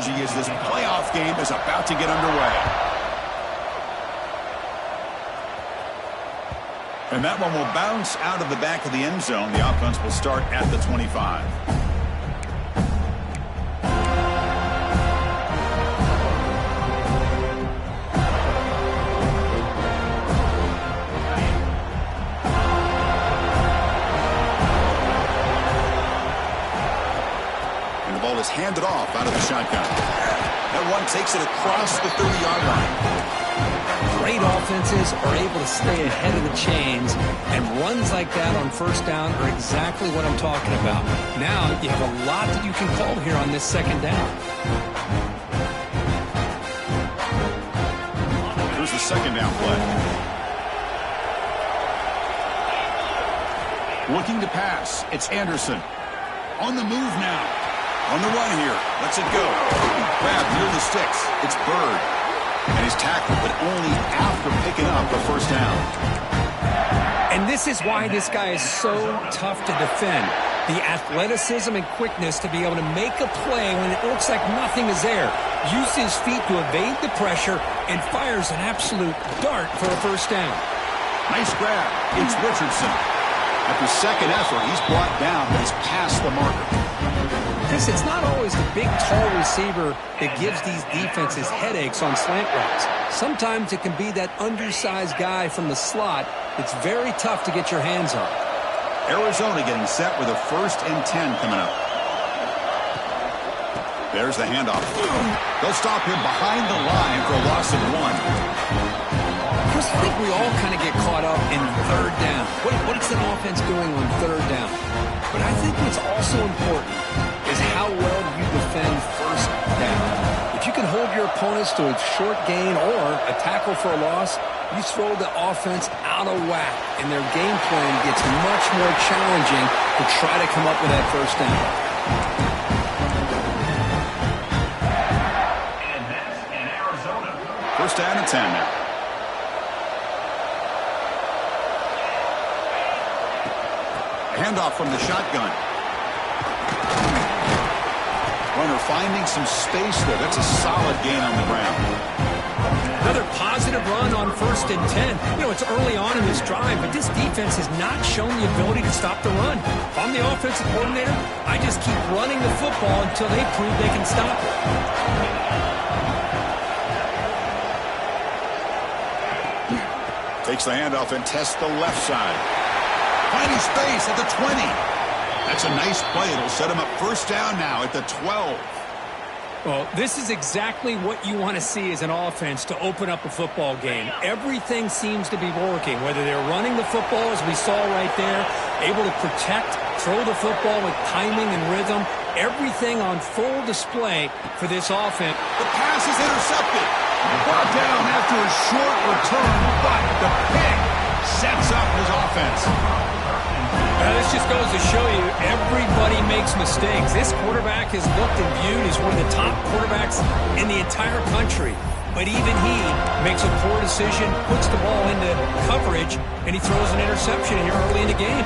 energy as this playoff game is about to get underway. And that one will bounce out of the back of the end zone. The offense will start at the 25. Is handed off out of the shotgun. That one takes it across the 30-yard line. Great offenses are able to stay ahead of the chains, and runs like that on first down are exactly what I'm talking about. Now you have a lot that you can call here on this second down. Here's the second down play. Looking to pass. It's Anderson. On the move now. On the run here. Lets it go. Grab near the sticks. It's Bird. And he's tackled, but only after picking up a first down. And this is why this guy is so tough to defend. The athleticism and quickness to be able to make a play when it looks like nothing is there. Uses his feet to evade the pressure and fires an absolute dart for a first down. Nice grab. It's Richardson. After second effort, he's brought down, but he's past the marker. Chris, it's not always the big, tall receiver that gives these defenses headaches on slant routes. Sometimes it can be that undersized guy from the slot that's very tough to get your hands on. Arizona getting set with a 1st and 10 coming up. There's the handoff. They'll stop him behind the line for a loss of 1. Chris, I think we all kind of get caught up in third down. What is an offense doing on third down? But I think what's also important is how well you defend first down. If you can hold your opponents to a short gain or a tackle for a loss, you throw the offense out of whack, and their game plan gets much more challenging to try to come up with that first down. And that's in Arizona. First down and 10 now. Handoff from the shotgun. Runner finding some space there. That's a solid gain on the ground. Another positive run on 1st and 10. You know, it's early on in this drive, but this defense has not shown the ability to stop the run. If I'm the offensive coordinator, I just keep running the football until they prove they can stop it. Takes the handoff and tests the left side. Finding space at the 20. That's a nice play. It'll set him up first down now at the 12. Well, this is exactly what you want to see as an offense to open up a football game. Everything seems to be working, whether they're running the football, as we saw right there, able to protect, throw the football with timing and rhythm, everything on full display for this offense. The pass is intercepted. Brought down after a short return, but the pick sets up his offense. Now, this just goes to show you everybody makes mistakes. This quarterback is looked and viewed as one of the top quarterbacks in the entire country. But even he makes a poor decision, puts the ball into coverage, and he throws an interception here early in the game.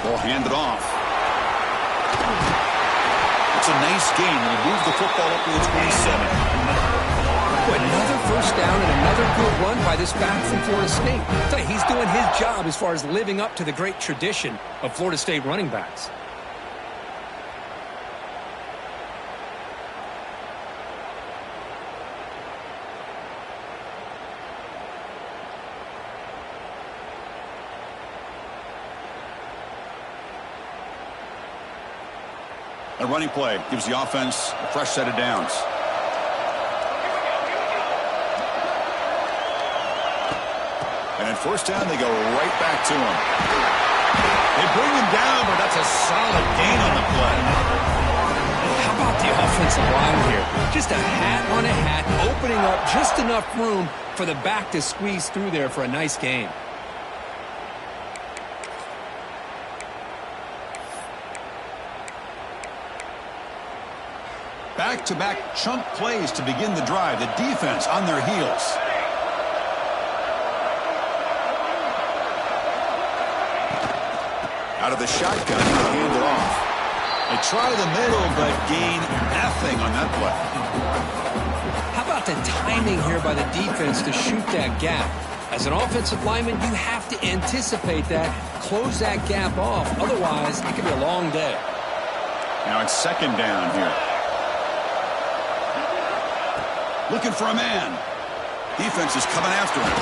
They'll hand it off. It's a nice gain. He'll move the football up to the 27. Another first down and another good run by this back from Florida State. I'll tell you, he's doing his job as far as living up to the great tradition of Florida State running backs. A running play gives the offense a fresh set of downs. And at first down, they go right back to him. They bring him down, but that's a solid gain on the play. How about the offensive line here? Just a hat on a hat, opening up just enough room for the back to squeeze through there for a nice gain. Back-to-back chunk plays to begin the drive. The defense on their heels. Out of the shotgun, he'll hand it off. They try the middle, but gain nothing on that play. How about the timing here by the defense to shoot that gap? As an offensive lineman, you have to anticipate that, close that gap off. Otherwise, it could be a long day. Now it's second down here. Looking for a man. Defense is coming after him.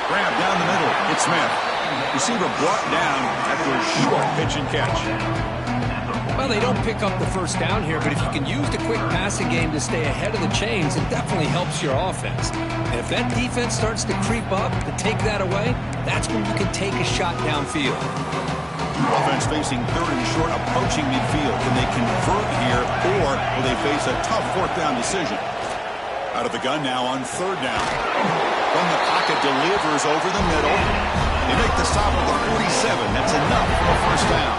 Grab down the middle. It's Smith. Receiver brought down after a short pitch and catch. Well, they don't pick up the first down here, but if you can use the quick passing game to stay ahead of the chains, it definitely helps your offense. And if that defense starts to creep up to take that away, that's when you can take a shot downfield. Offense facing third and short, approaching midfield. Can they convert here, or will they face a tough fourth down decision? Out of the gun now on third down. From the pocket, delivers over the middle. They make the stop at the 47. That's enough for a first down.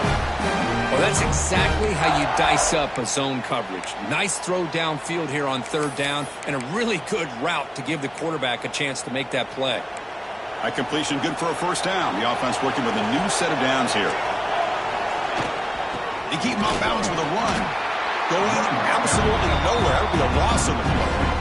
Well, that's exactly how you dice up a zone coverage. Nice throw downfield here on third down, and a really good route to give the quarterback a chance to make that play. That completion good for a first down. The offense working with a new set of downs here. They keep him off balance with a run. Going absolutely nowhere. That'll be a loss of the play.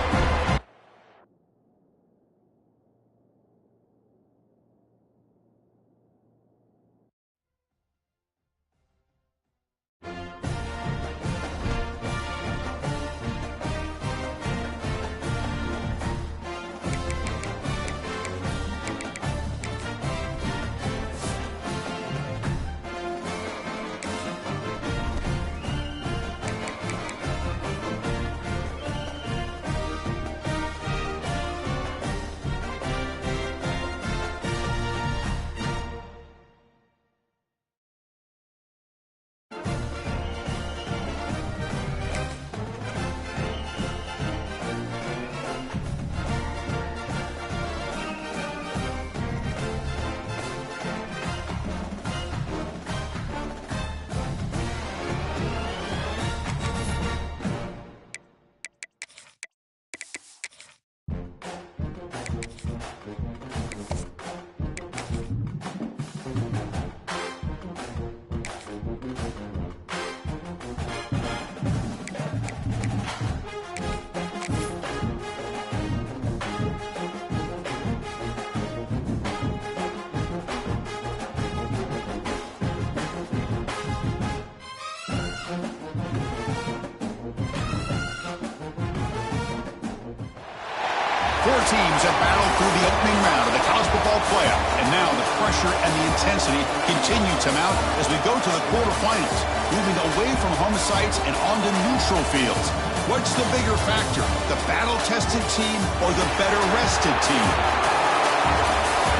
Four teams have battled through the opening round of the college football playoff, and now the pressure and the intensity continue to mount as we go to the quarterfinals, moving away from home sites and onto neutral fields. What's the bigger factor, the battle-tested team or the better-rested team?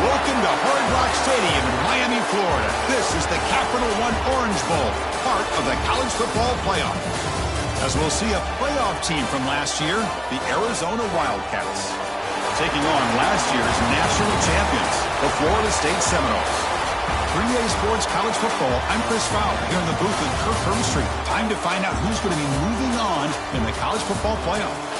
Welcome to Hard Rock Stadium in Miami, Florida. This is the Capital One Orange Bowl, part of the college football playoff. As we'll see a playoff team from last year, the Arizona Wildcats, taking on last year's national champions, the Florida State Seminoles. 3A Sports College Football, I'm Chris Fowler, here in the booth with Kirk Herbstreit. Time to find out who's going to be moving on in the college football playoff.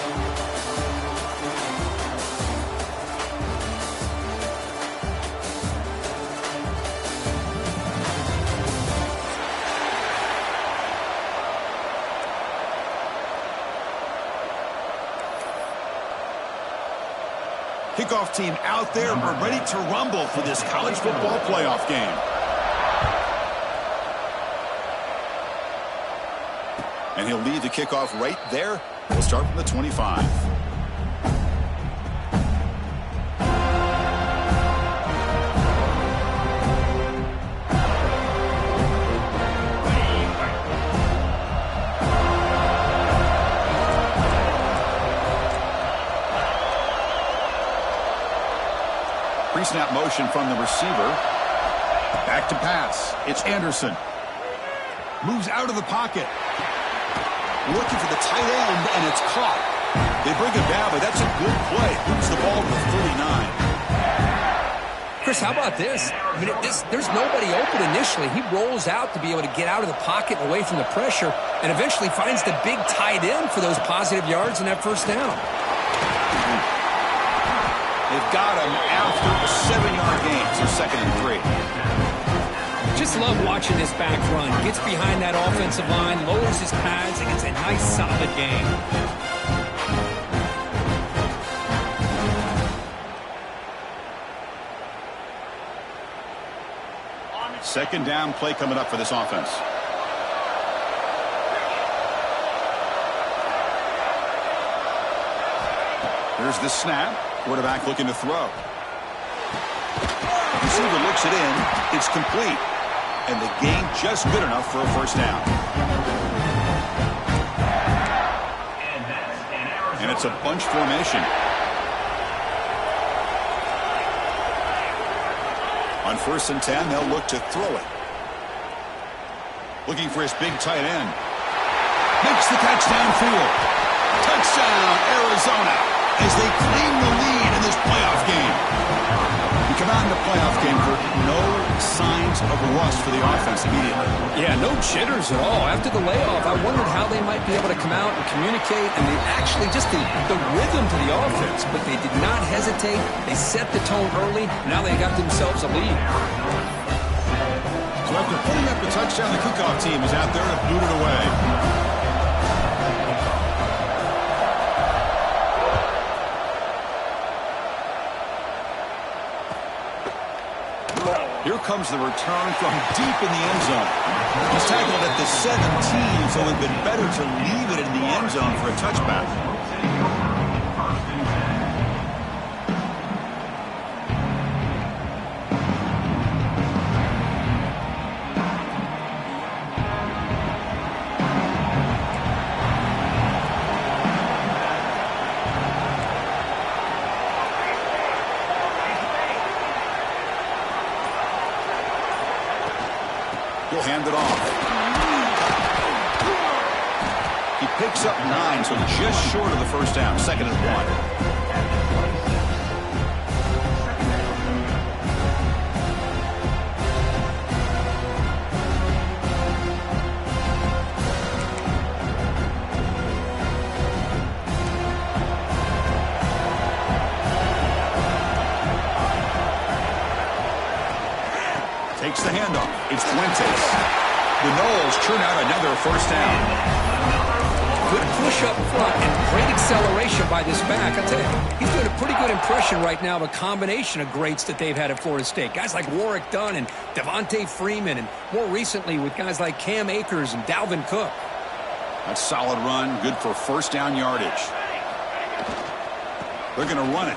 Kickoff team out there. We're ready to rumble for this college football playoff game. And he'll lead the kickoff right there. We'll start from the 25. Pre-snap motion from the receiver. Back to pass. It's Anderson. Moves out of the pocket. Looking for the tight end, and it's caught. They bring him down, but that's a good play. Moves the ball to the 39. Chris, how about this? I mean, there's nobody open initially. He rolls out to be able to get out of the pocket and away from the pressure, and eventually finds the big tight end for those positive yards in that first down. They've got him after a 7-yard gain, so 2nd and 3. Just love watching this back run. Gets behind that offensive line, lowers his pads, and gets a nice, solid game. Second down play coming up for this offense. Here's the snap. Quarterback looking to throw. Receiver looks it in. It's complete. And the gain just good enough for a first down. And it's a bunch formation. On 1st and 10, they'll look to throw it. Looking for his big tight end. Makes the catch downfield. Touchdown, Arizona, as they claim the lead in this playoff game. We come out in the playoff game for no signs of rust for the offense immediately. Yeah, no jitters at all. After the layoff, I wondered how they might be able to come out and communicate, and they actually just the rhythm to the offense. But they did not hesitate. They set the tone early. Now they got themselves a lead. So after putting up the touchdown, the kickoff team is out there to boot it away. Here comes the return from deep in the end zone. He's tackled at the 17, so it would have been better to leave it in the end zone for a touchback. He'll hand it off. He picks up 9, so just short of the first down. 2nd and 1. Takes the handoff. It's Fuentes. The Noles churn out another first down. Good push up front and great acceleration by this back. I tell you, he's doing a pretty good impression right now of a combination of greats that they've had at Florida State. Guys like Warrick Dunn and Devontae Freeman, and more recently with guys like Cam Akers and Dalvin Cook. That's a solid run. Good for first down yardage. They're going to run it.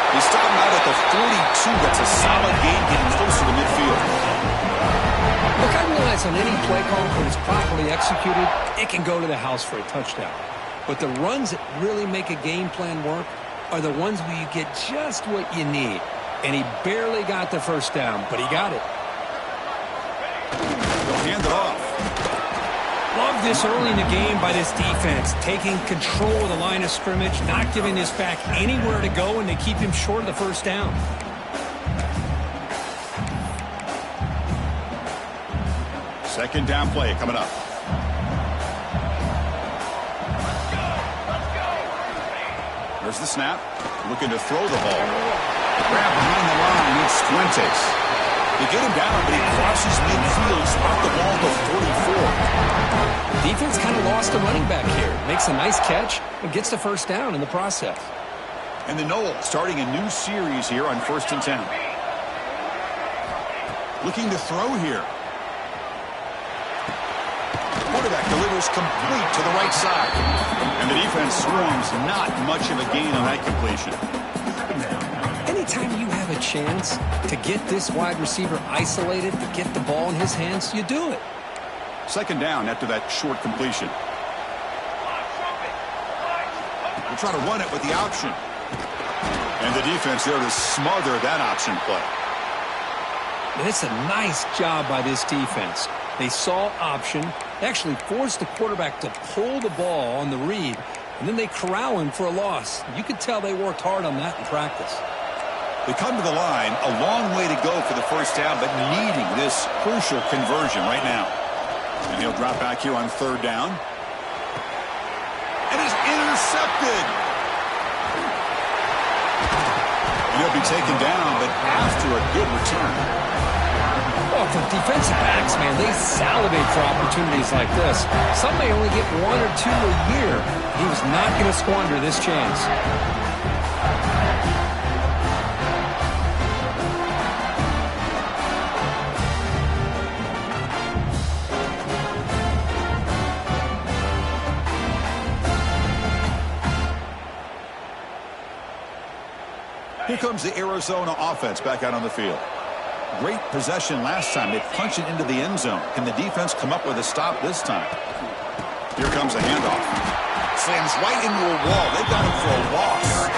He stopped out at the 42. That's a solid gain getting close to the midfield. Look, I realize on any play call, when it's properly executed, it can go to the house for a touchdown. But the runs that really make a game plan work are the ones where you get just what you need. And he barely got the first down, but he got it. They'll hand it off. Love this early in the game by this defense, taking control of the line of scrimmage, not giving this back anywhere to go, and they keep him short of the first down. Second down play coming up. There's the snap. Looking to throw the ball. Grab behind the line. It's Fuentes. They get him down, but he crosses midfield, spot the ball to 44. Defense kind of lost a running back here. Makes a nice catch and gets the first down in the process. And the Noles starting a new series here on 1st and 10. Looking to throw here. Quarterback delivers complete to the right side. And the defense swarms, not much of a gain on that completion. Anytime you have a chance to get this wide receiver isolated, to get the ball in his hands, you do it. Second down after that short completion. We'll try to run it with the option. And the defense there to smother that option play. And it's a nice job by this defense. They saw option. They actually forced the quarterback to pull the ball on the read, and then they corral him for a loss. You could tell they worked hard on that in practice. They come to the line, a long way to go for the first down, but needing this crucial conversion right now. And he'll drop back here on 3rd down. And is intercepted. And he'll He'll be taken down, but after a good return. Well, for defensive backs, man, they salivate for opportunities like this. Some may only get 1 or 2 a year. He was not going to squander this chance. Here comes the Arizona offense back out on the field. Great possession last time. They punch it into the end zone. Can the defense come up with a stop this time? Here comes the handoff. Slams right into a wall. They've got him for a loss.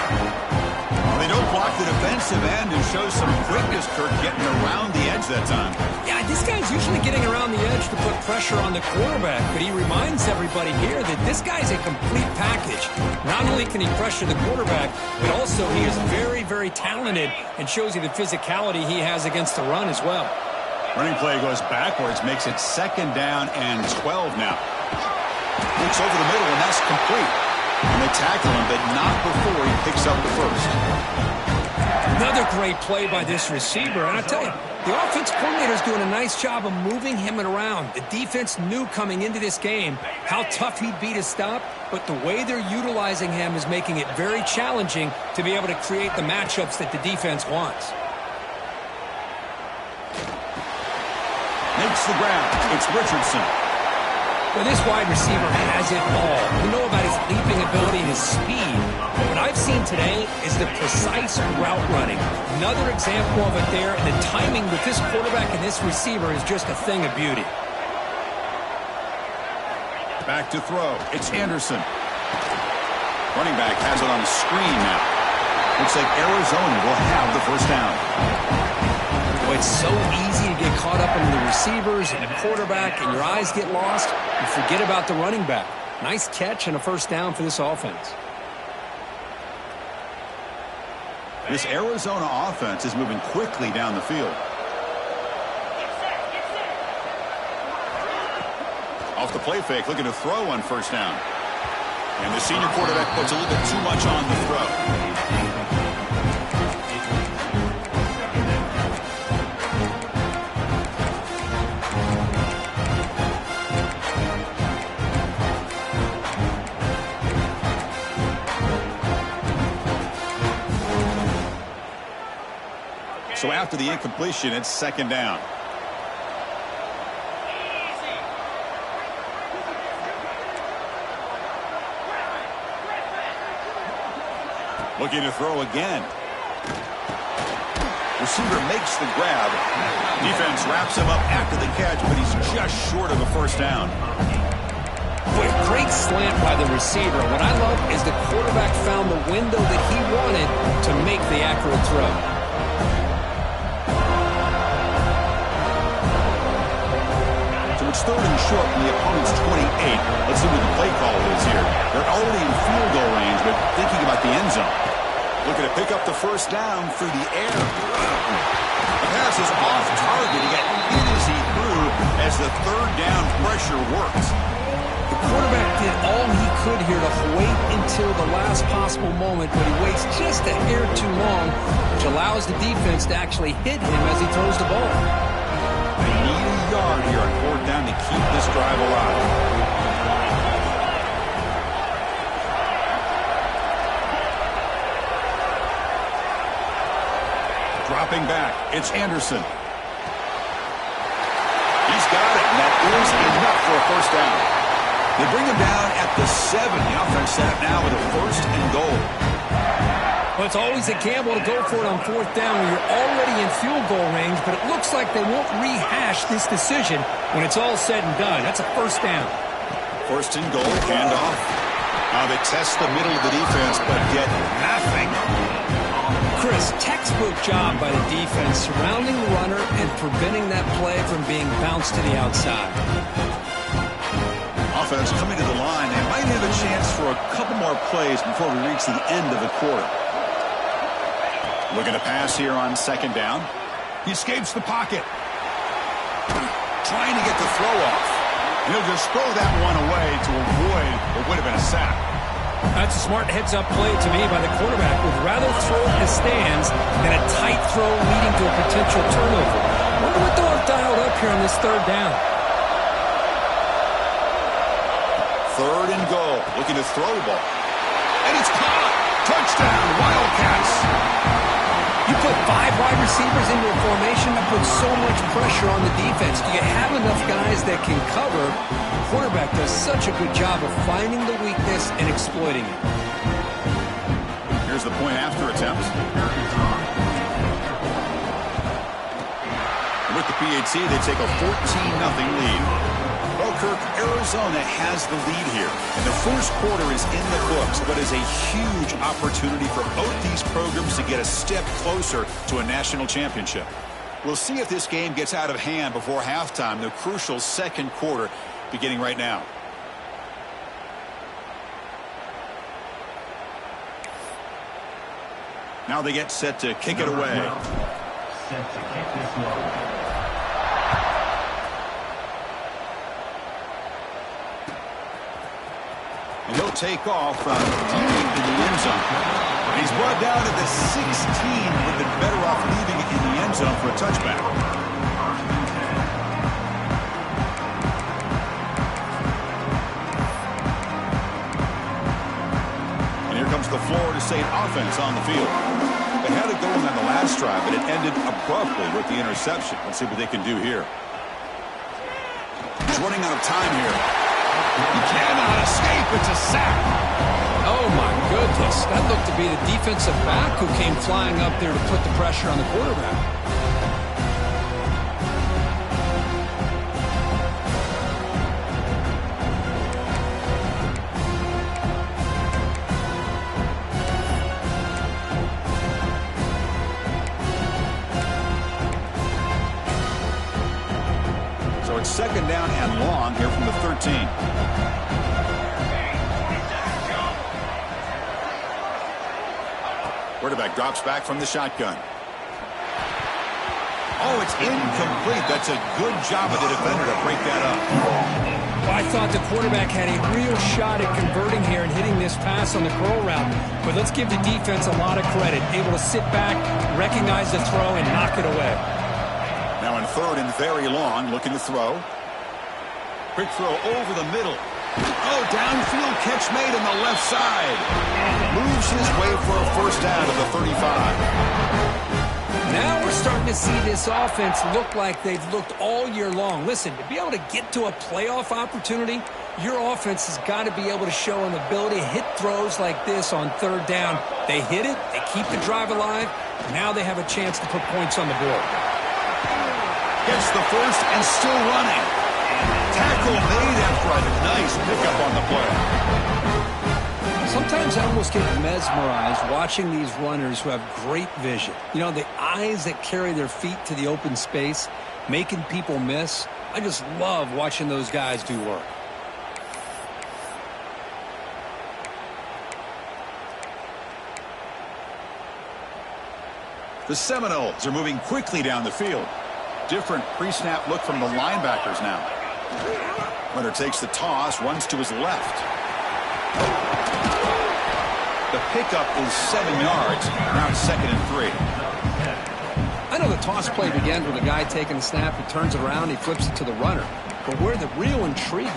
Well, they don't block the defensive end and show some quickness, Kirk, getting around the edge that time. Yeah, this guy's usually getting around the edge to put pressure on the quarterback, but he reminds everybody here that this guy's a complete package. Not only can he pressure the quarterback, but also he is very, very talented and shows you the physicality he has against the run as well. Running play goes backwards, makes it 2nd down and 12 now. Looks over the middle, and that's complete. And they tackle him, but not before he picks up the first. Another great play by this receiver. And I tell you, the offense coordinator is doing a nice job of moving him around. The defense knew coming into this game how tough he'd be to stop, but the way they're utilizing him is making it very challenging to be able to create the matchups that the defense wants. Makes the grab. It's Richardson. Well, this wide receiver has it all. We know about his leaping ability and his speed. What I've seen today is the precise route running. Another example of it there, and the timing with this quarterback and this receiver is just a thing of beauty. Back to throw. It's Anderson. Running back has it on the screen now. Looks like Arizona will have the first down. Well, it's so easy to get caught up in the receivers and the quarterback, and your eyes get lost. You forget about the running back. Nice catch and a first down for this offense. This Arizona offense is moving quickly down the field. Off the play fake, looking to throw on first down. And the senior quarterback puts a little bit too much on the throw. So after the incompletion, it's 2nd down. Looking to throw again. Receiver makes the grab. Defense wraps him up after the catch, but he's just short of a first down. Boy, great slant by the receiver. What I love is the quarterback found the window that he wanted to make the accurate throw. It's 3rd and short from the opponent's 28. Let's see what the play call is here. They're already in field goal range, but thinking about the end zone. Looking to pick up the first down through the air. The pass is off target. He got hit as he threw as the 3rd down pressure works. The quarterback did all he could here to wait until the last possible moment, but he waits just a hair too long, which allows the defense to actually hit him as he throws the ball. They need a yard here on 4th down to keep this drive alive. Dropping back, it's Anderson. He's got it, and that is enough for a first down. They bring him down at the 7. The offense set up now with a 1st and goal. Well, it's always a gamble to go for it on 4th down when you're already in field goal range, but it looks like they won't rehash this decision when it's all said and done. That's a first down. 1st and goal, handoff. They test the middle of the defense, but get nothing. Chris, textbook job by the defense surrounding the runner and preventing that play from being bounced to the outside. Offense coming to the line. They might have a chance for a couple more plays before we reach the end of the quarter. Looking to pass here on 2nd down. He escapes the pocket. Trying to get the throw off. And he'll just throw that one away to avoid what would have been a sack. That's a smart heads-up play to me by the quarterback. Would rather throw in the stands than a tight throw leading to a potential turnover. Wonder what they'll have dialed up here on this third down. Third and goal. Looking to throw the ball. And it's caught. Touchdown, Wildcats. You put 5 wide receivers into a formation, that puts so much pressure on the defense. Do you have enough guys that can cover? The quarterback does such a good job of finding the weakness and exploiting it. Here's the point after attempt. With the PAT, they take a 14-0 lead. Well, Kirk, Arizona has the lead here. And the first quarter is in the books, but is a huge opportunity for both these programs to get a step closer to a national championship. We'll see if this game gets out of hand before halftime, the crucial second quarter beginning right now. Now they get set to kick it away. Set to kick this one. And he'll take off from deep in the end zone. And he's brought down at the 16. Would have been better off leaving it in the end zone for a touchback. And here comes the Florida State offense on the field. They had it going on the last drive, but it ended abruptly with the interception. Let's see what they can do here. He's running out of time here. He cannot escape. It's a sack. Oh, my goodness. That looked to be the defensive back who came flying up there to put the pressure on the quarterback. So it's second down and long here from the 13. Quarterback drops back from the shotgun. Oh, it's incomplete. That's a good job of the defender to break that up. Well, I thought the quarterback had a real shot at converting here and hitting this pass on the curl route. But let's give the defense a lot of credit. Able to sit back, recognize the throw, and knock it away. Now in third and very long, looking to throw. Quick throw over the middle. Oh, downfield catch made on the left side. Moves his way for a first down to the 35. Now we're starting to see this offense look like they've looked all year long. Listen, to be able to get to a playoff opportunity, your offense has got to be able to show an ability to hit throws like this on third down. They hit it, they keep the drive alive, now they have a chance to put points on the board. Gets the first and still running. Tackle made after a nice pickup on the play. Sometimes I almost get mesmerized watching these runners who have great vision. You know, the eyes that carry their feet to the open space, making people miss. I just love watching those guys do work. The Seminoles are moving quickly down the field. Different pre-snap look from the linebackers now. Runner takes the toss, runs to his left. The pickup is 7 yards. Now it's 2nd and 3. I know the toss play begins with a guy taking the snap, he turns it around, he flips it to the runner. But where the real intrigue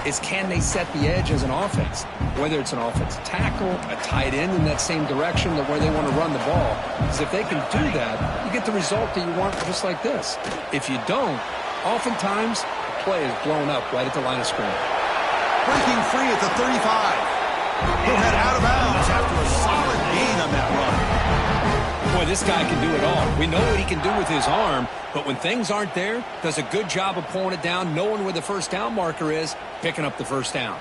is can they set the edge as an offense? Whether it's an offensive tackle, a tight end in that same direction, where they want to run the ball. Because if they can do that, you get the result that you want just like this. If you don't, oftentimes the play is blown up right at the line of scrimmage. Breaking free at the 35. He'll head out of bounds after a solid gain on that run. Boy, this guy can do it all. We know what he can do with his arm, but when things aren't there, does a good job of pulling it down, knowing where the first down marker is, picking up the first down.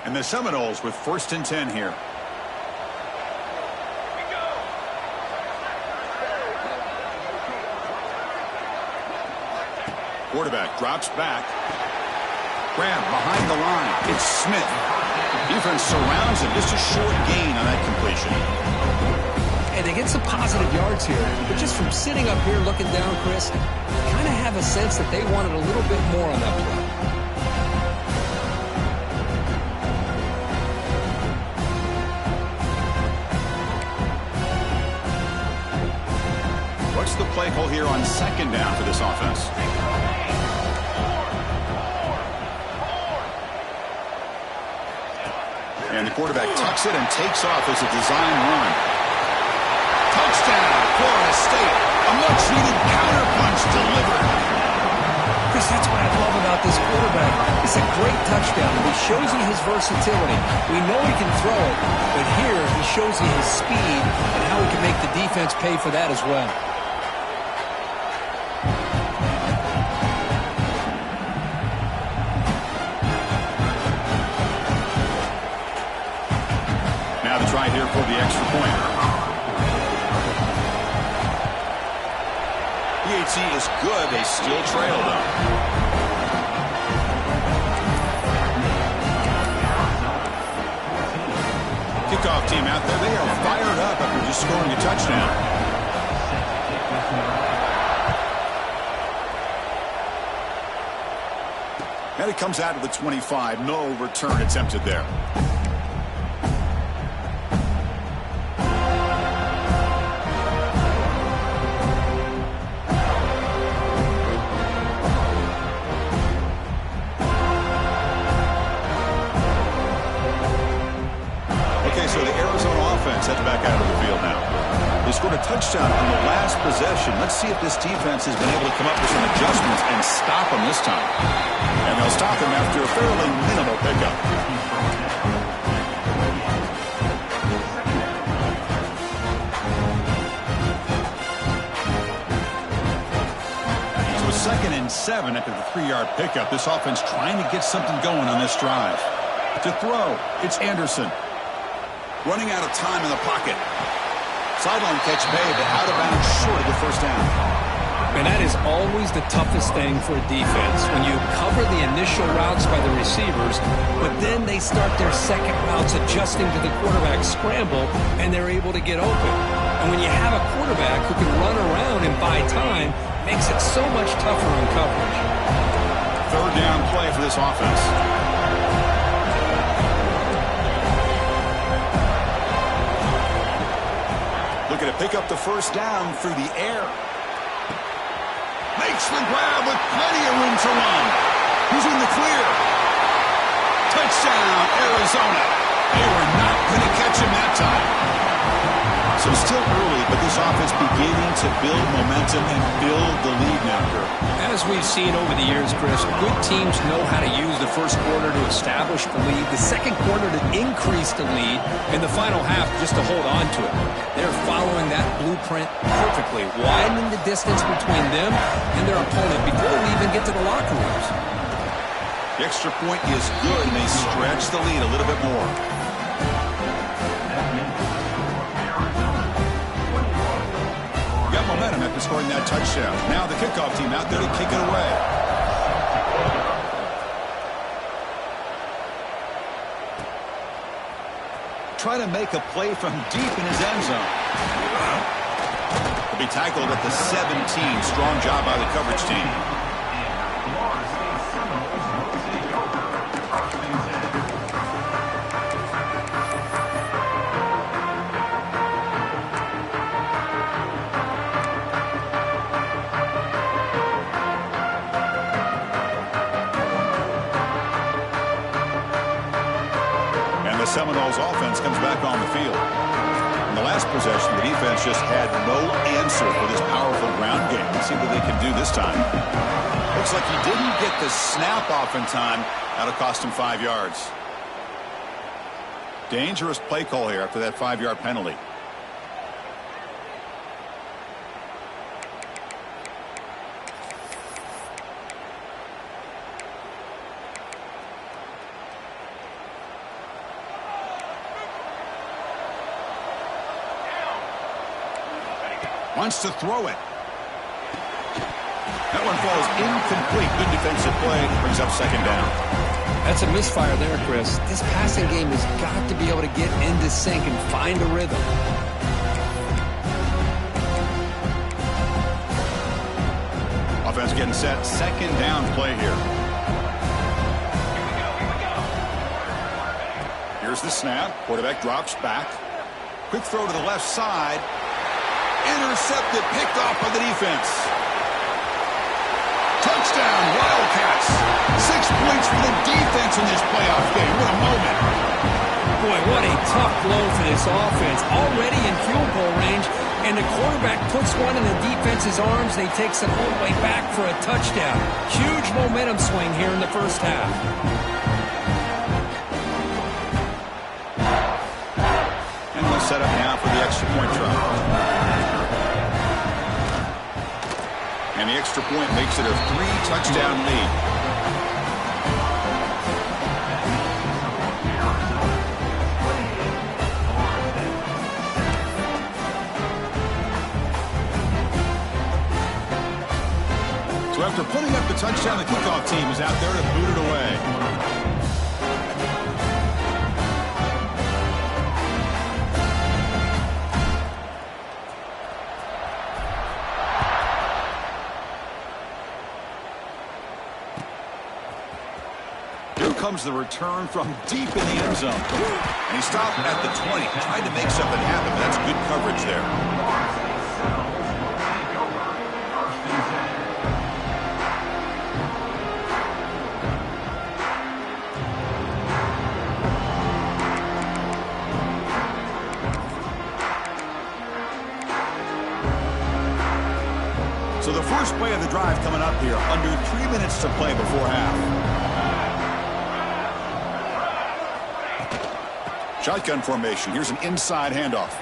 And the Seminoles with 1st and 10 here. Quarterback drops back. Grab behind the line. It's Smith. Defense surrounds him. Just a short gain on that completion. Hey, they get some positive yards here, but just from sitting up here looking down, Chris, kind of have a sense that they wanted a little bit more on that play. What's the play call here on second down for this offense? And the quarterback tucks it and takes off as a design run. Touchdown, Florida State. A much-needed counterpunch delivered. Chris, that's what I love about this quarterback. It's a great touchdown. He shows you his versatility. We know he can throw it, but here he shows you his speed and how he can make the defense pay for that as well. Now the try here for the extra point. PHC is good. They still trail, though. Kickoff team out there. They are fired up after just scoring a touchdown. And it comes out of the 25. No return attempted there. Heads back out of the field now. They scored a touchdown on the last possession. Let's see if this defense has been able to come up with some adjustments and stop them this time. And they'll stop them after a fairly minimal pickup. So 2nd and 7 after the 3-yard pickup. This offense trying to get something going on this drive. To throw, it's Anderson. Running out of time in the pocket. Sideline catch made, but out of bounds short of the first down. And that is always the toughest thing for a defense, when you cover the initial routes by the receivers, but then they start their second routes adjusting to the quarterback's scramble, and they're able to get open. And when you have a quarterback who can run around and buy time, makes it so much tougher on coverage. 3rd down play for this offense. Looking to pick up the first down through the air. Makes the grab with plenty of room to run. He's in the clear. Touchdown, Arizona. They were not going to catch him that time. So still early, but this offense beginning to build momentum and build the lead now, Kirk. As we've seen over the years, Chris, good teams know how to use the first quarter to establish the lead, the second quarter to increase the lead, and the final half just to hold on to it. They're following that blueprint perfectly, widening the distance between them and their opponent before we even get to the locker rooms. The extra point is good, and they stretch the lead a little bit more. Got momentum after scoring that touchdown. Now the kickoff team out there to kick it away. Try to make a play from deep in his end zone. He'll be tackled at the 17. Strong job by the coverage team. Seminoles offense comes back on the field. In the last possession, the defense just had no answer for this powerful ground game. Let's see what they can do this time. Looks like he didn't get the snap off in time. That'll cost him 5 yards. Dangerous play call here after that 5-yard penalty. Wants to throw it. That one falls incomplete. Good defensive play. Brings up 2nd down. That's a misfire there, Chris. This passing game has got to be able to get into sync and find a rhythm. Offense getting set. Second down play here. Here's the snap. Quarterback drops back. Quick throw to the left side. Intercepted. Picked off by the defense. Touchdown, Wildcats. 6 points for the defense in this playoff game. What a moment. Boy, what a tough blow for this offense. Already in field goal range, and the quarterback puts one in the defense's arms, and he takes it all the way back for a touchdown. Huge momentum swing here in the first half. And we'll set up now for the extra point try. And the extra point makes it a 3-touchdown lead. So after putting up the touchdown, the kickoff team is out there to boot it away. Comes the return from deep in the end zone. And he stopped at the 20, tried to make something happen, but that's good coverage there. So the first play of the drive coming up here, under 3 minutes to play before half. Shotgun formation. Here's an inside handoff.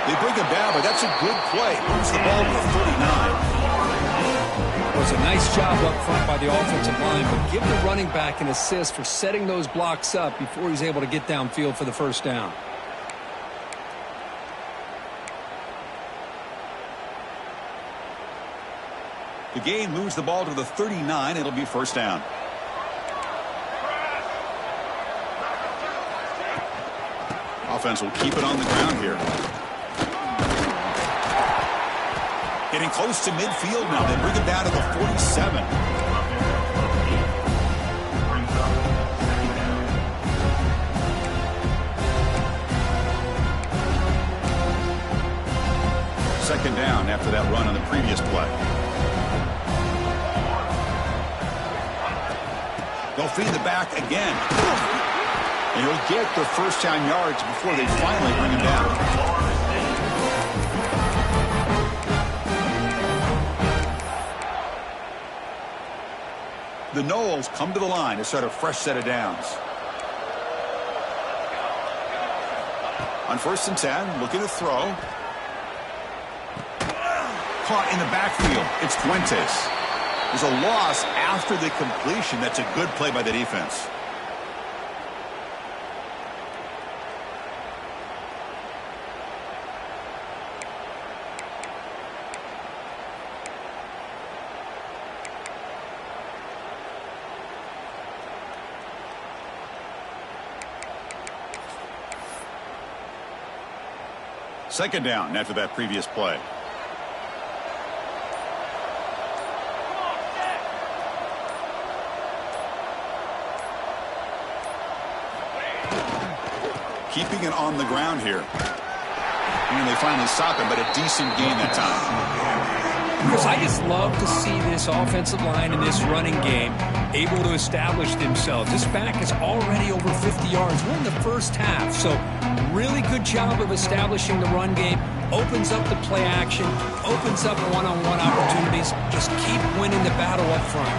They bring him down, but that's a good play. Moves the ball to the 39. It was a nice job up front by the offensive line, but give the running back an assist for setting those blocks up before he's able to get downfield for the first down. The gain moves the ball to the 39. It'll be first down. Offense will keep it on the ground here. Getting close to midfield now. They bring it down to the 47. Second down after that run on the previous play. They'll feed the back again. And he'll get the first down yards before they finally bring him down. The Noles come to the line to start a fresh set of downs. On 1st and 10, looking to throw. Caught in the backfield. It's Fuentes. There's a loss after the completion. That's a good play by the defense. Second down after that previous play. Keeping it on the ground here. And they finally stop him, but a decent gain that time. Chris, I just love to see this offensive line and this running game able to establish themselves. This back is already over 50 yards. We're in the first half, so really good job of establishing the run game. Opens up the play action, opens up one-on-one opportunities. Just keep winning the battle up front.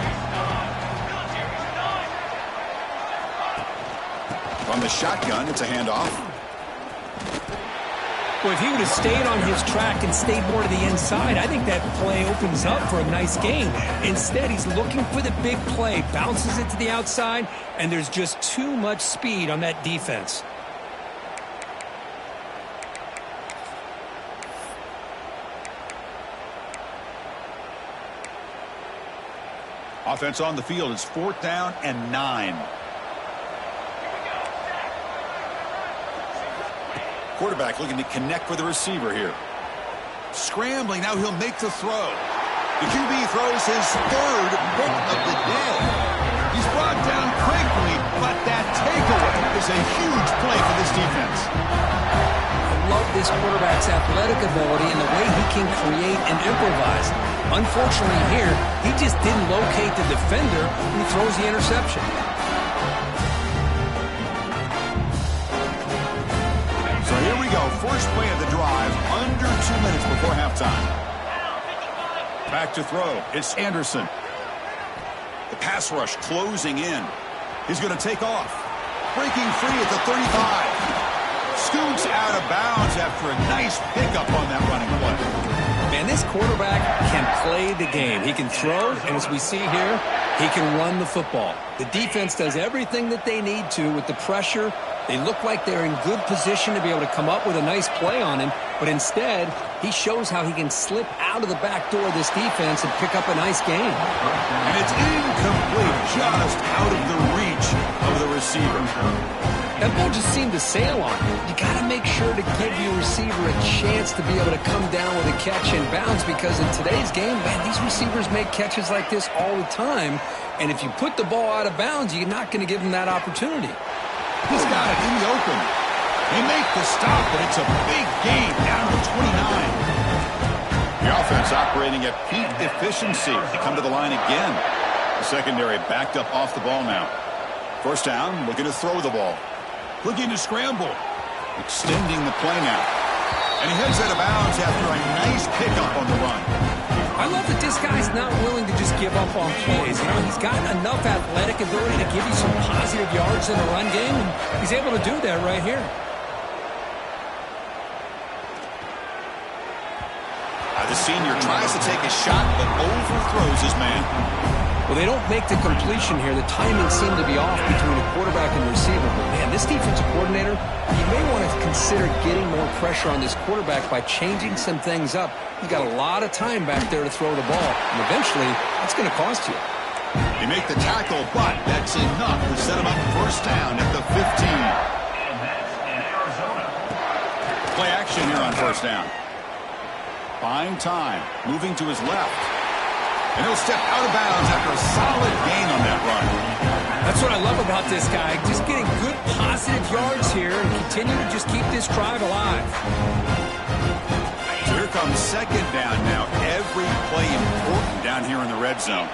From the shotgun, it's a handoff. Well, if he would have stayed on his track and stayed more to the inside, I think that play opens up for a nice gain. Instead, he's looking for the big play, bounces it to the outside, and there's just too much speed on that defense. Offense on the field is 4th down and 9. Quarterback looking to connect with the receiver here. Scrambling, now he'll make the throw. The QB throws his third pick of the day. He's brought down quickly, but that takeaway is a huge play for this defense. I love this quarterback's athletic ability and the way he can create and improvise. Unfortunately here, he just didn't locate the defender who throws the interception. So here we go, first play of the drive, under 2 minutes before halftime. Back to throw, it's Anderson. The pass rush closing in. He's going to take off. Breaking free at the 35. Scoots out of bounds after a nice pickup on that running play. Man, this quarterback can play the game. He can throw, and as we see here, he can run the football. The defense does everything that they need to with the pressure. They look like they're in good position to be able to come up with a nice play on him, but instead, he shows how he can slip out of the back door of this defense and pick up a nice gain. And it's incomplete, just out of the reach of the receiver. That ball just seemed to sail on him. You got to make sure to give your receiver a chance to be able to come down with a catch and bounce, because in today's game, man, these receivers make catches like this all the time. And if you put the ball out of bounds, you're not going to give them that opportunity. He's got it in the open. They make the stop, but it's a big gain down to 29. The offense operating at peak efficiency. They come to the line again. The secondary backed up off the ball now. First down, looking to throw the ball. Looking to scramble. Extending the play now. And he heads out of bounds after a nice pickup on the run. I love that this guy's not willing to just give up on plays. You know, he's got enough athletic ability to give you some positive yards in the run game, and he's able to do that right here. The senior tries to take a shot, but overthrows his man. Well, they don't make the completion here. The timing seemed to be off between the quarterback and the receiver. But, man, this defensive coordinator, he may want to consider getting more pressure on this quarterback by changing some things up. He's got a lot of time back there to throw the ball, and eventually that's going to cost you. They make the tackle, but that's enough to set him up first down at the 15. And that's in Arizona. Play action here on first down. Buying time, moving to his left. And he'll step out of bounds after a solid gain on that run. That's what I love about this guy. Just getting good positive yards here and continue to just keep this drive alive. So here comes second down now. Every play important down here in the red zone.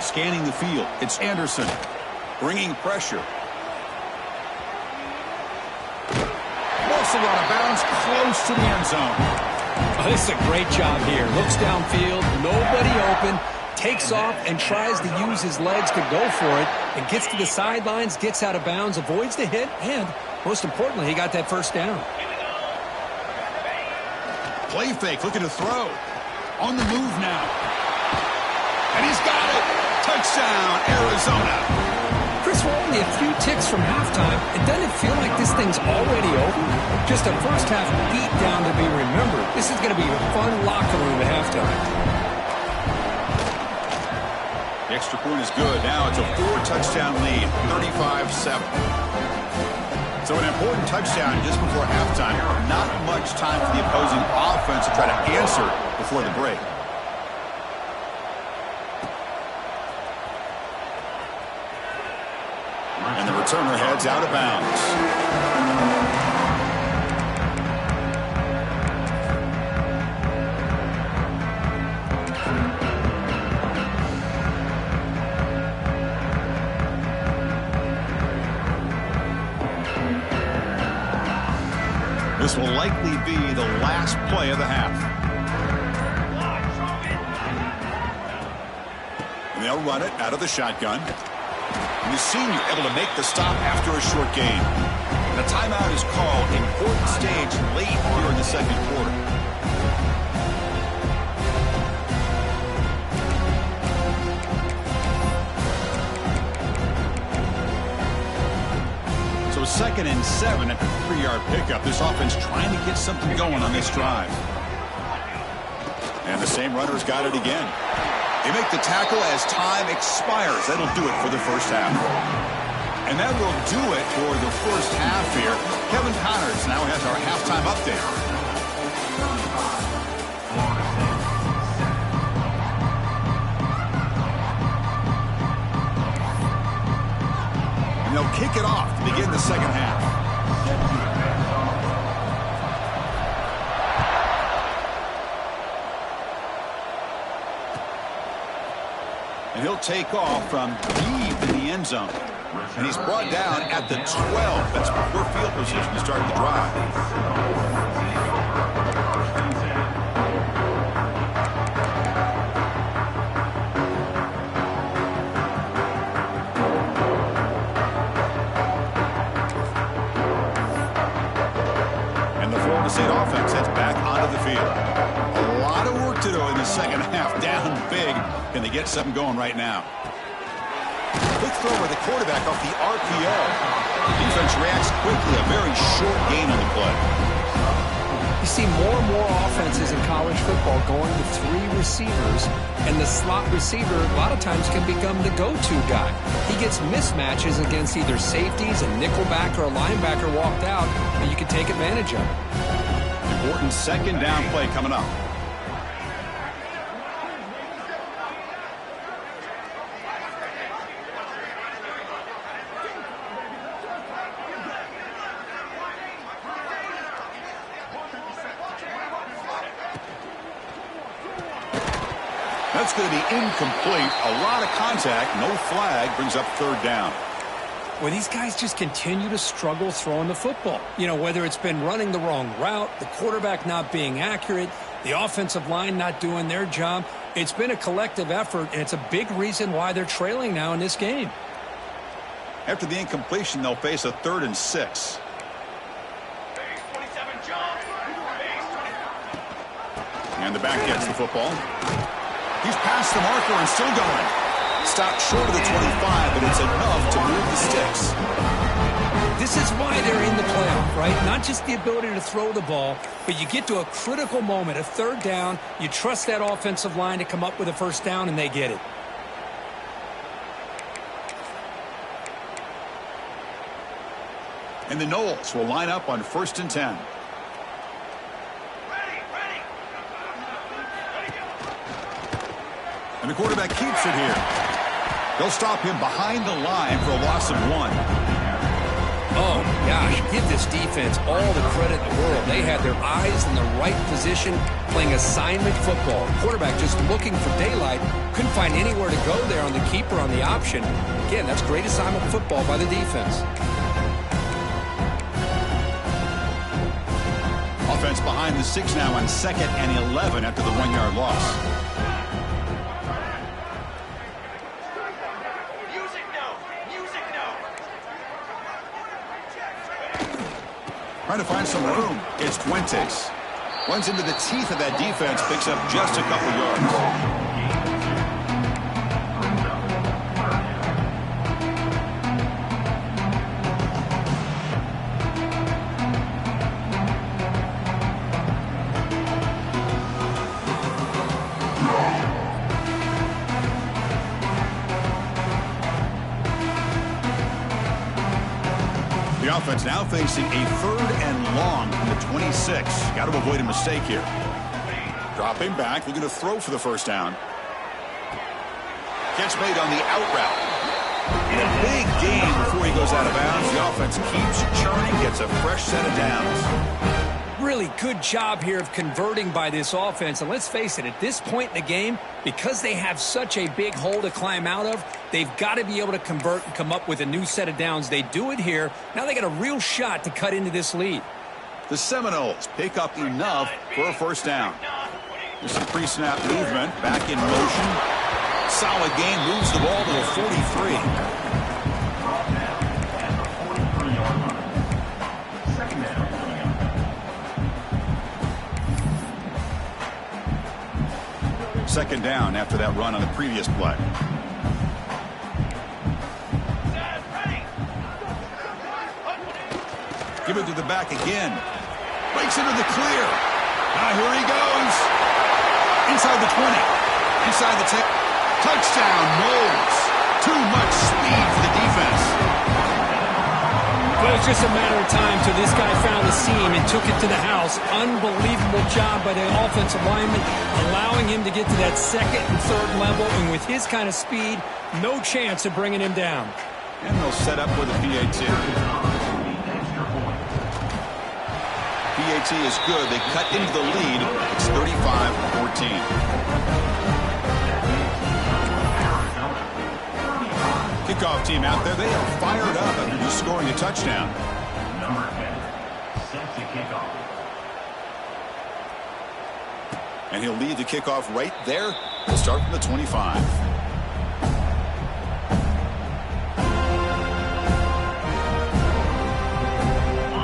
Scanning the field, it's Anderson. Bringing pressure. Also out of bounds, close to the end zone. Oh, this is a great job here. Looks downfield, nobody open, takes off and tries to use his legs to go for it, and gets to the sidelines, gets out of bounds, avoids the hit, and most importantly, he got that first down. Play fake, looking to throw. On the move now. And he's got it. Touchdown, Arizona. Chris, we're only a few ticks from halftime. And doesn't it feel like this thing's already over? Just a first half beat down to be remembered. This is going to be a fun locker room at halftime. The extra point is good. Now it's a 4-touchdown lead, 35-7. So an important touchdown just before halftime. Not much time for the opposing offense to try to answer before the break. And the returner heads out of bounds. This will likely be the last play of the half. And they'll run it out of the shotgun. And the senior able to make the stop after a short gain. The timeout is called. Important stage late here in the second quarter. So 2nd and 7 at the 3-yard pickup. This offense trying to get something going on this drive. And the same runner's got it again. They make the tackle as time expires. That'll do it for the first half. And that will do it for the first half here. Kevin Connors now has our halftime update. they'll kick it off to begin the second half. And he'll take off from deep in the end zone. And he's brought down at the 12. That's poor field position to start the drive. And the Florida State offense heads back onto the field. A lot of work to do in the second half. Down big. Can they get something going right now? Quick throw by the quarterback off the RPO. The defense reacts quickly. A very short gain on the play. You see more and more offenses in college football going to 3 receivers, and the slot receiver a lot of times can become the go-to guy. He gets mismatches against either safeties, a nickelback, or a linebacker walked out, and you can take advantage of it. Important second down play coming up. That's going to be incomplete. A lot of contact. No flag. Brings up third down. Well, these guys just continue to struggle throwing the football. You know, whether it's been running the wrong route, the quarterback not being accurate, the offensive line not doing their job. It's been a collective effort, and it's a big reason why they're trailing now in this game. After the incompletion, they'll face a 3rd and 6. And the back gets the football. He's past the marker and still going. Stopped short of the 25, but it's enough to move the sticks. This is why they're in the playoff, right? Not just the ability to throw the ball, but you get to a critical moment, a 3rd down. You trust that offensive line to come up with a 1st down, and they get it. And the Noles will line up on 1st and 10. And the quarterback keeps it here. They'll stop him behind the line for a loss of 1. Oh, gosh, give this defense all the credit in the world. They had their eyes in the right position, playing assignment football. Quarterback just looking for daylight. Couldn't find anywhere to go there on the keeper on the option. Again, that's great assignment football by the defense. Offense behind the 6 now on 2nd and 11 after the 1-yard loss. Trying to find some room. It's Fuentes. Runs into the teeth of that defense. Picks up just a couple yards. The offense now facing a 3rd and long from the 26. Got to avoid a mistake here. Dropping back, looking to throw for the 1st down. Catch made on the out route. And a big gain before he goes out of bounds. The offense keeps churning, gets a fresh set of downs. Really good job here of converting by this offense. And let's face it, at this point in the game, because they have such a big hole to climb out of, they've got to be able to convert and come up with a new set of downs. They do it here. Now they got a real shot to cut into this lead. The Seminoles pick up enough for a 1st down. There's some pre-snap movement. Back in motion. Solid gain. Moves the ball to the 43. Second down after that run on the previous play. Give it to the back again. Breaks into the clear. Now here he goes. Inside the 20. Inside the 10. Touchdown, Noles. Too much speed for the defense. Well, it's just a matter of time till this guy found the seam and took it to the house. Unbelievable job by the offensive lineman, allowing him to get to that 2nd and 3rd level. And with his kind of speed, no chance of bringing him down. And they'll set up with a PAT. PAT is good. They cut into the lead. It's 35-14. Kickoff team out there. They are fired up after just scoring a touchdown. Number 10, set to kick off. And he'll lead the kickoff right there. He'll start from the 25.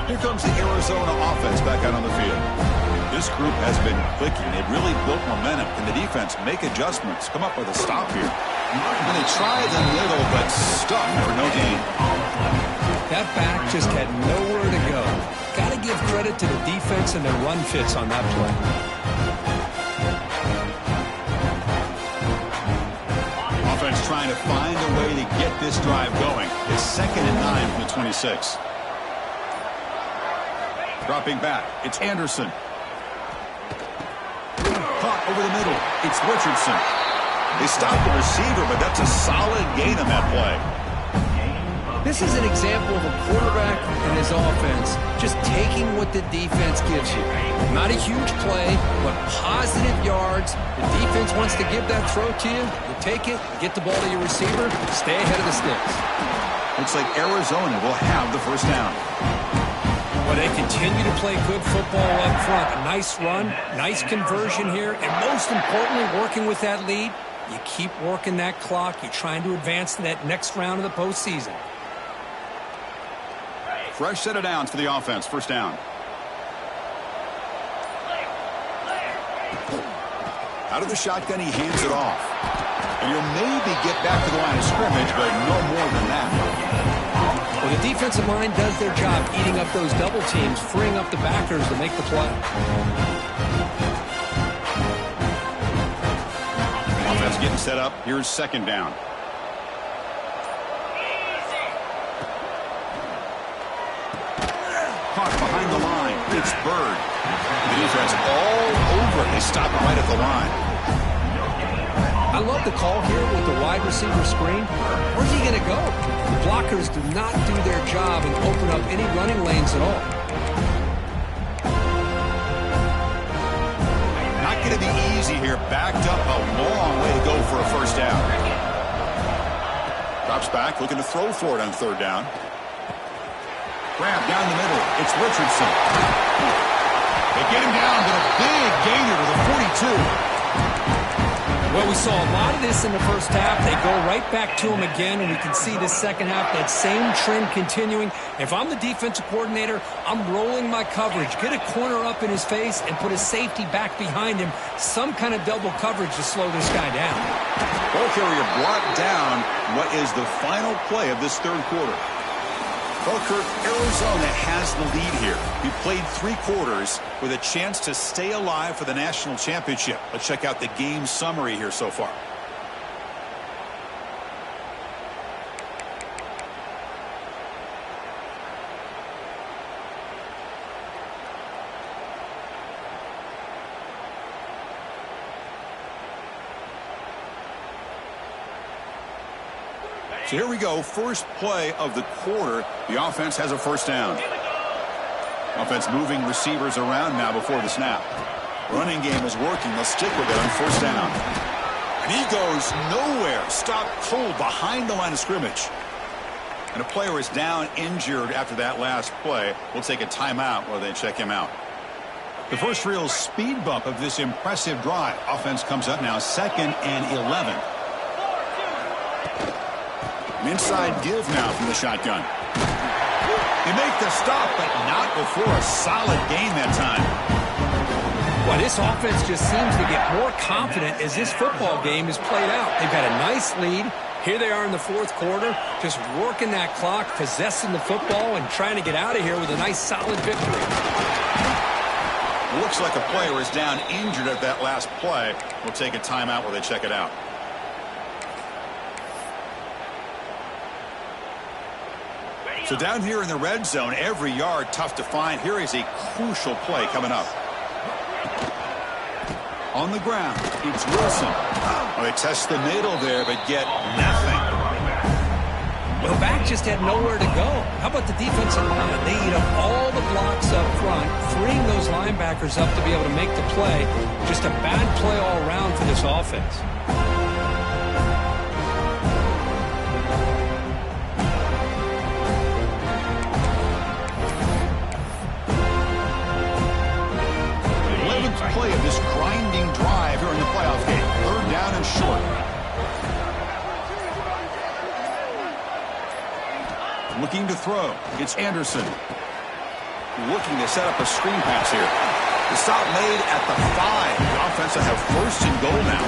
Here comes the Arizona offense back out on the field. This group has been clicking. They've really built momentum. Can the defense make adjustments? Come up with a stop here. And they try the middle, but stuck for no gain. That back just had nowhere to go. Got to give credit to the defense and their run fits on that play. Offense trying to find a way to get this drive going. It's 2nd and 9 from the 26. Dropping back, it's Anderson. Caught over the middle, it's Richardson. They stopped the receiver, but that's a solid gain on that play. This is an example of a quarterback and his offense just taking what the defense gives you. Not a huge play, but positive yards. The defense wants to give that throw to you. You take it, get the ball to your receiver, stay ahead of the sticks. Looks like Arizona will have the first down. Well, they continue to play good football up front. A nice run, nice conversion here, and most importantly, working with that lead, you keep working that clock. You're trying to advance to that next round of the postseason. Fresh set of downs for the offense. First down. Out of the shotgun, he hands it off. And you'll maybe get back to the line of scrimmage, but no more than that. Well, the defensive line does their job eating up those double teams, freeing up the backers to make the play. Offense getting set up. Here's second down. Caught behind the line. It's Bird. The defense all over it. They stop it right at the line. I love the call here with the wide receiver screen. Where's he going to go? The blockers do not do their job and open up any running lanes at all. Not going to be easy here. Backed up a long way to go for a first down. Drops back, looking to throw for it on third down. Grab down the middle. It's Richardson. They get him down, but a big gainer to the 42. Well, we saw a lot of this in the first half. They go right back to him again, and we can see the second half, that same trend continuing. If I'm the defensive coordinator, I'm rolling my coverage. Get a corner up in his face and put a safety back behind him. Some kind of double coverage to slow this guy down. Ball carrier brought down what is the final play of this third quarter. Well, Kurt, Arizona has the lead here. He played 3 quarters with a chance to stay alive for the national championship. Let's check out the game summary here so far. So here we go, first play of the quarter. The offense has a first down. Offense moving receivers around now before the snap. Running game is working. They'll stick with it on first down. And he goes nowhere. Stopped cold behind the line of scrimmage. And a player is down injured after that last play. We'll take a timeout while they check him out. The first real speed bump of this impressive drive. Offense comes up now 2nd and 11. An inside give now from the shotgun. They make the stop, but not before a solid gain that time. Well, this offense just seems to get more confident as this football game is played out. They've got a nice lead. Here they are in the fourth quarter, just working that clock, possessing the football, and trying to get out of here with a nice, solid victory. Looks like a player is down injured at that last play. We'll take a timeout while they check it out. So down here in the red zone, every yard tough to find. Here is a crucial play coming up. On the ground, it's Wilson. Well, they test the middle there, but get nothing. Well, the back just had nowhere to go. How about the defensive line? They eat up all the blocks up front, freeing those linebackers up to be able to make the play. Just a bad play all around for this offense. Play of this grinding drive here in the playoff game. Third down and short. Looking to throw. It's Anderson. Looking to set up a screen pass here. The stop made at the 5. The offense will have first and goal now.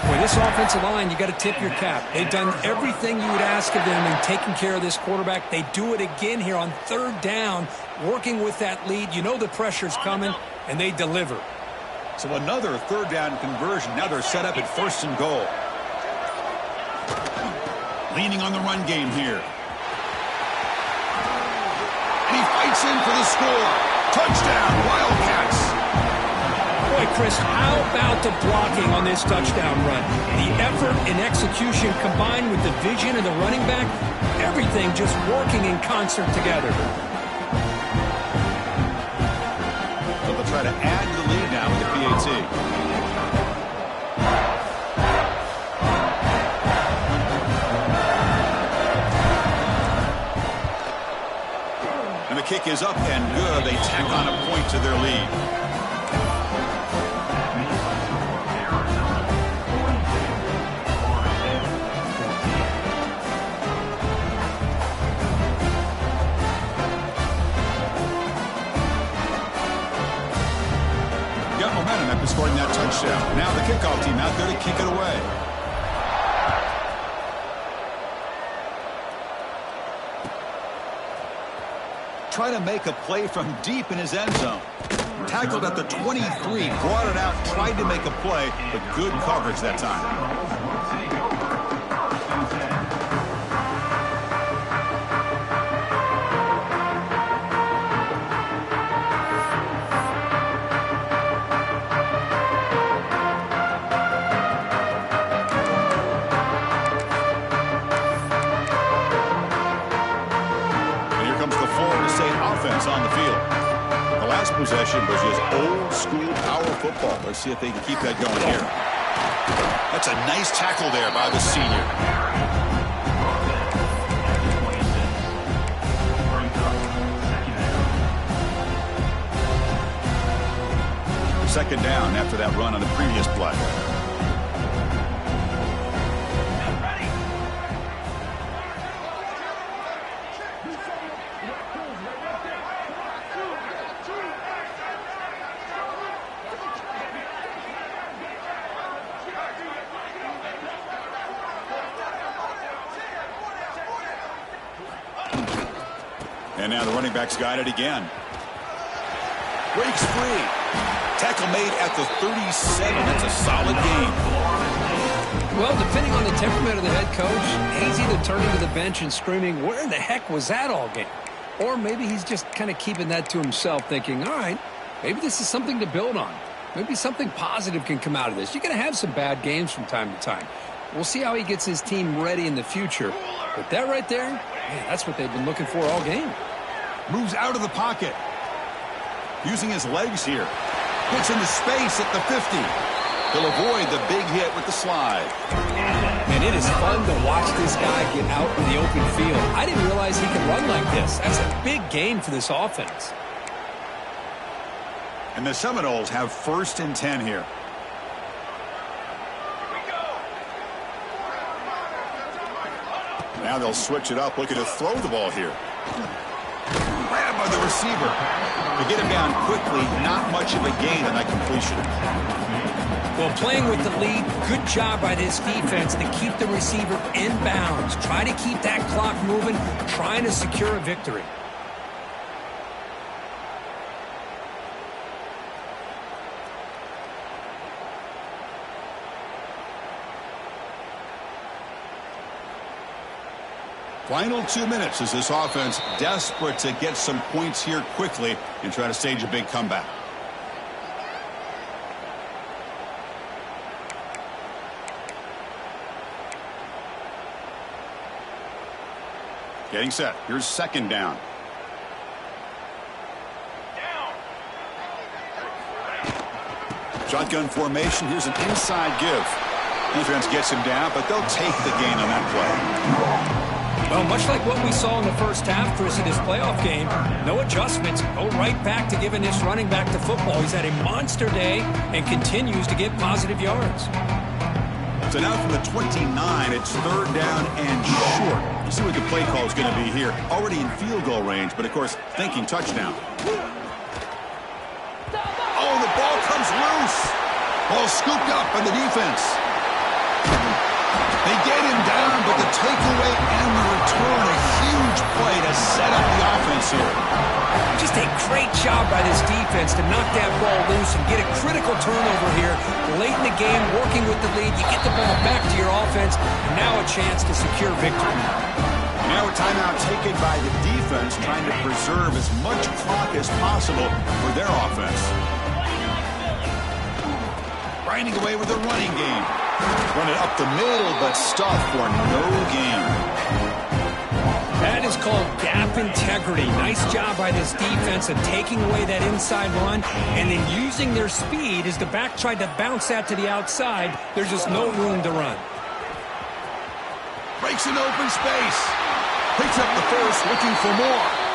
Boy, this offensive line, you got to tip your cap. They've done everything you would ask of them in taking care of this quarterback. They do it again here on third down, working with that lead. You know the pressure's coming. And they deliver. So another third down conversion. Now they're set up at first and goal. Leaning on the run game here. And he fights in for the score. Touchdown, Wildcats. Boy, Chris, how about the blocking on this touchdown run? The effort and execution combined with the vision of the running back, everything just working in concert together. Try to add to the lead now with the PAT. And the kick is up and good. They tack on a point to their lead. Scoring that touchdown. Now the kickoff team out there to kick it away. Try to make a play from deep in his end zone. Tackled at the 23, brought it out, tried to make a play, but good coverage that time. On the field. The last possession was just old school power football. Let's see if they can keep that going here. That's a nice tackle there by the senior. Second down after that run on the previous play. And now the running back's got it again. Breaks free. Tackle made at the 37. That's a solid game. Well, depending on the temperament of the head coach, he's either turning to the bench and screaming, where the heck was that all game? Or maybe he's just kind of keeping that to himself, thinking, all right, maybe this is something to build on. Maybe something positive can come out of this. You're going to have some bad games from time to time. We'll see how he gets his team ready in the future. But that right there, man, that's what they've been looking for all game. Moves out of the pocket. Using his legs here. Gets into space at the 50. He'll avoid the big hit with the slide. And it is fun to watch this guy get out in the open field. I didn't realize he could run like this. That's a big gain for this offense. And the Seminoles have first and 10 here. Now they'll switch it up, looking to throw the ball here. Grabbed by the receiver. To get him down quickly, not much of a gain on that completion. Well, playing with the lead, good job by this defense to keep the receiver in bounds. Try to keep that clock moving, trying to secure a victory. Final 2 minutes as this offense desperate to get some points here quickly and try to stage a big comeback. Getting set. Here's second down. Shotgun formation. Here's an inside give. Defense gets him down, but they'll take the gain on that play. Well, much like what we saw in the first half, Chris, in this playoff game, no adjustments. Go right back to giving this running back to football. He's had a monster day and continues to get positive yards. So now from the 29, it's third down and short. You see what the play call is going to be here. Already in field goal range, but of course, thinking touchdown. Oh, the ball comes loose. Ball scooped up by the defense. They get him down, but the takeaway and the return, a huge play to set up the offense here. Just a great job by this defense to knock that ball loose and get a critical turnover here late in the game, working with the lead. You get the ball back to your offense, and now a chance to secure victory. Now a timeout taken by the defense, trying to preserve as much clock as possible for their offense. Grinding away with the running game. Run it up the middle, but stuff for no gain. That is called gap integrity. Nice job by this defense of taking away that inside run and then using their speed as the back tried to bounce that to the outside. There's just no room to run. Breaks an open space. Picks up the first, looking for more.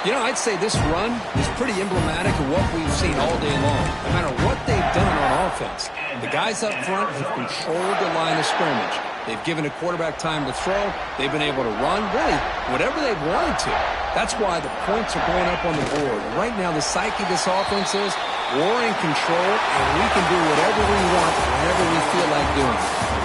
You know, I'd say this run is pretty emblematic of what we've seen all day long. No matter what they've done on offense, the guys up front have controlled the line of scrimmage. They've given a quarterback time to throw. They've been able to run, really, whatever they've wanted to. That's why the points are going up on the board. And right now, the psyche of this offense is we're in control, and we can do whatever we want, whenever we feel like doing it.